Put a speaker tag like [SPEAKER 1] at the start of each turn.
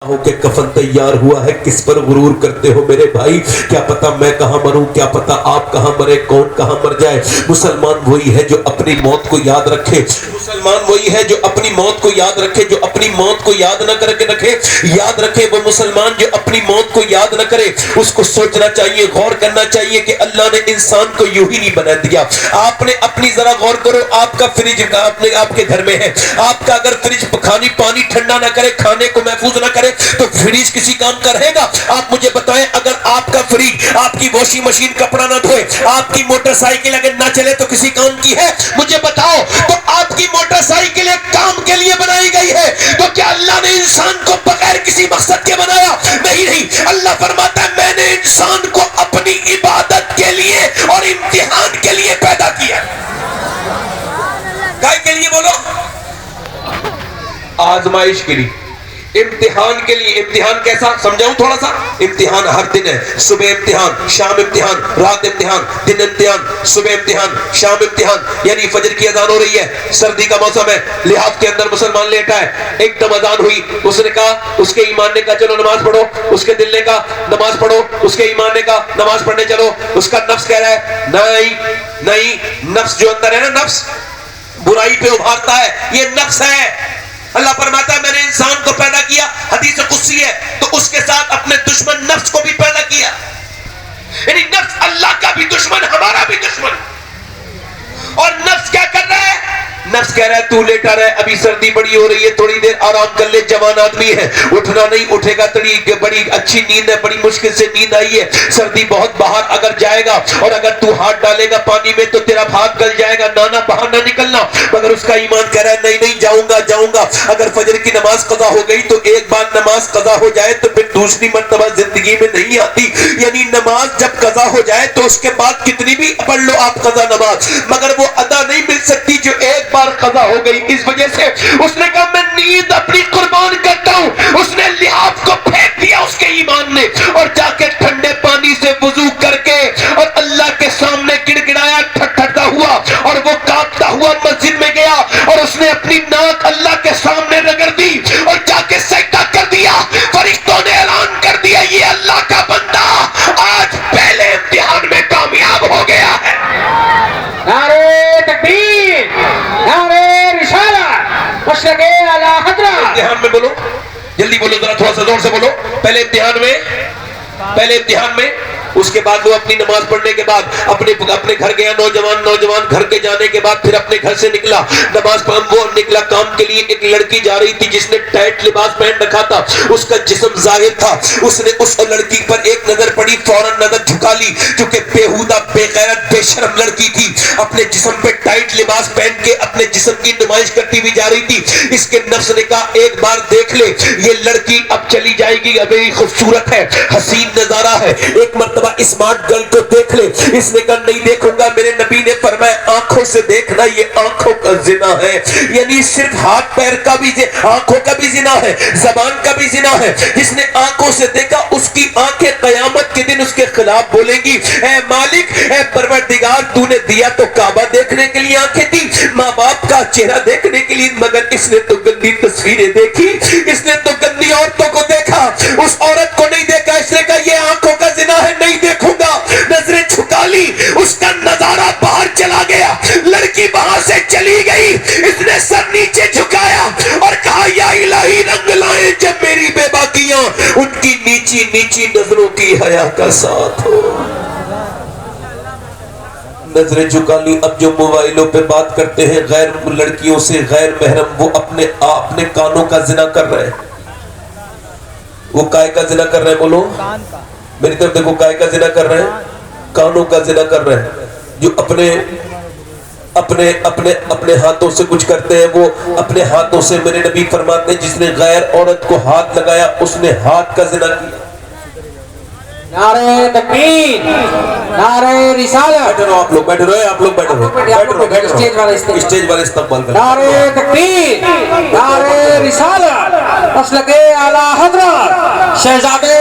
[SPEAKER 1] हो के कफन तैयार हुआ है, किस पर गुरूर करते हो मेरे भाई? क्या पता मैं कहां मरूं, क्या पता आप कहां मरे, कौन कहां मर जाए। मुसलमान वही है जो अपनी मौत को याद रखे, मुसलमान वही है जो अपनी मौत को याद रखे, जो अपनी मौत को याद न करके रखे, याद रखे। वो मुसलमान जो अपनी मौत को याद न करे, उसको सोचना चाहिए, गौर करना चाहिए कि अल्लाह ने इंसान को यूं ही नहीं बना दिया। आपने अपनी जरा गौर करो, आपका फ्रिज अपने आपके घर में है, आपका अगर फ्रिज पानी ठंडा ना करे, खाने को महफूज ना करे, तो फ्रिज किसी काम का रहेगा? आप मुझे बताएं, अगर आपका फ्रिज, आपकी वॉशिंग मशीन कपड़ा ना धोए, आपकी मोटरसाइकिल अगर ना चले तो किसी काम की है? मुझे बताओ। तो आपकी मोटरसाइकिल एक काम के लिए बनाई गई है, तो क्या अल्लाह ने इंसान को बगैर किसी मकसद के बनाया? नहीं, अल्लाह फरमाता है मैंने इंसान को अपनी इबादत के लिए और इम्तिहान के लिए पैदा किया। काय के लिए बोलो? आजमाइश के लिए, इम्तिहान के लिए। इम्तिहान कैसा समझाऊं थोड़ा सा? इम्तिहान हर दिन है, सुबह इम्तिहान, शाम इम्तिहान, रात इम्तिहान, दिन इम्तिहान, सुबह इम्तिहान, शाम इम्तिहान। यानी फजर की अजान हो रही है, सर्दी का मौसम है, लिहाफ के अंदर मुसलमान लेटा है, एकदम अजान हुई, उसने कहा, उसके ईमान ने कहा चलो नमाज पढ़ो, उसके दिल ने कहा नमाज पढ़ो, उसके ईमान ने कहा नमाज पढ़ने चलो, उसका नफ्स कह रहा है नहीं। नफ्स जो अंदर है ना, नफ्स बुराई पे उभारता है, ये नफ्स है। अल्लाह फरमाता है मैंने इंसान को पैदा किया, हदीस कुदसी है, तो उसके साथ अपने दुश्मन नफ्स को भी पैदा किया। यानी नफ्स अल्लाह का भी दुश्मन, हमारा भी दुश्मन। और नफ्स क्या कर रहा है? नफ्स कह रहा है तू लेटा रहे, अभी सर्दी बड़ी हो रही है, थोड़ी देर आराम कर ले, जवान आदमी है, उठना नहीं उठेगा, बड़ी अच्छी नींद है, बड़ी मुश्किल से नींद आई है, सर्दी बहुत, बाहर अगर जाएगा और अगर तू हाथ डालेगा पानी में तो तेरा हाथ गल जाएगा, नाना बाहर ना निकलना। मगर उसका ईमान कह रहा है नहीं जाऊंगा। अगर फजर की नमाज कज़ा हो गई तो एक बार नमाज कज़ा हो जाए तो फिर दूसरी मर्तबा जिंदगी में नहीं आती। यानी नमाज जब कज़ा हो जाए तो उसके बाद कितनी भी पढ़ लो आप कज़ा नमाज, मगर वो अदा नहीं मिल सकती जो एक बार कज़ा हो गई। इस वजह से उसने कहा मैं नींद अपनी कुर्बान करता हूं। उसने लिहाफ को फेंक दिया उसके ईमान ने, और जाके ठंडे पानी से वुजू करके और अल्लाह के सामने गिड़गिड़ाया, ठठठता हुआ, और वो कांपता हुआ मस्जिद में गया और उसने अपनी नाक अल्लाह के सामने रगड़ दी और जाके सजदा कर दिया। फरिश्तों ने ऐलान कर दिया ये अल्लाह का बंदा आज पहले इम्तिहान में कामयाब हो गया है। नारे तकबीर, नारे रिसालत, मशरक़े आला हज़रत। इम्तिहान में बोलो, जल्दी बोलो, जरा थोड़ा सा जोर से बोलो। पहले इम्तिहान में, उसके बाद वो अपनी नमाज पढ़ने के बाद अपने घर गया, नौजवान घर के जाने के बाद फिर अपने घर से निकला, नमाज पढ़ वो निकला काम के लिए। एक लड़की जा रही थी जिसने टाइट लिबास पहन रखा था, उसका जिस्म जाहिर था, उसने उस लड़की पर एक नजर पड़ी, फौरन नजर झुका ली, क्योंकि बेहुदा बेगैरत बेशर्म लड़की थी, अपने जिस्म पे टाइट लिबास पहन के अपने जिस्म की नुमाइश करती हुई जा रही थी। इसके नफ्स ने कहा एक बार देख ले, ये लड़की अब चली जाएगी, अभी खूबसूरत है, हसीन नजारा है, एक मर्तबा स्मार्ट गर्ल को देख ले। इसने कहा नहीं देखूंगा, मेरे नबी ने फरमाया आंखों से देखना ये आंखों का जिना है। यानी सिर्फ हाथ पैर का भी, आंखों का भी जिना है, जबान का भी जिना है। जिसने आंखों से देखा उसकी आंखें कयामत के दिन उसके खिलाफ बोलेंगी, ऐ मालिक, ऐ परवरदिगार, तूने दिया तो काबा देखने के लिए आंखें दी, माँ बाप का चेहरा देखने के लिए, मगर इसने तो गंदी तस्वीरें देखी, इसने तो गंदी औरतों को देखा, उस औरत को नहीं देखा। इसने कहा ये आंखों का जिना है, नहीं देखूंगा। नजरें झुका ली, उसका नजारा बाहर चला गया, लड़की वहां से चली गई। इसने सर नीचे झुकाया और कहा या इलाही रंग लाए जब मेरी बेबाकियां उनकी नीची नजरों की हया का साथ हो। नजरें झुका ली। अब जो मोबाइलों पे बात करते हैं गैर लड़कियों से, गैर महरम, वो अपने कानों का जिना कर रहे हैं। वो काय का जिना कर रहे हैं? बोलो मेरी तरफ देखो, काय का जिना कर रहे हैं? कानों का जिना कर रहे हैं। जो अपने हाथों से कुछ करते हैं, वो अपने हाथों से, मेरे नबी फरमाते हैं जिसने गैर औरत को हाथ लगाया उसने हाथ का जिना किया।
[SPEAKER 2] नारे तकबीर, नारे रिसालत।
[SPEAKER 1] बैठे रहो आप लोग, बैठे रहो, स्टेज वाले इस्तेमाल करें।
[SPEAKER 2] नारे तकबीर, नारे रिसालत, मशरक़े आला हज़रत, शहज़ादे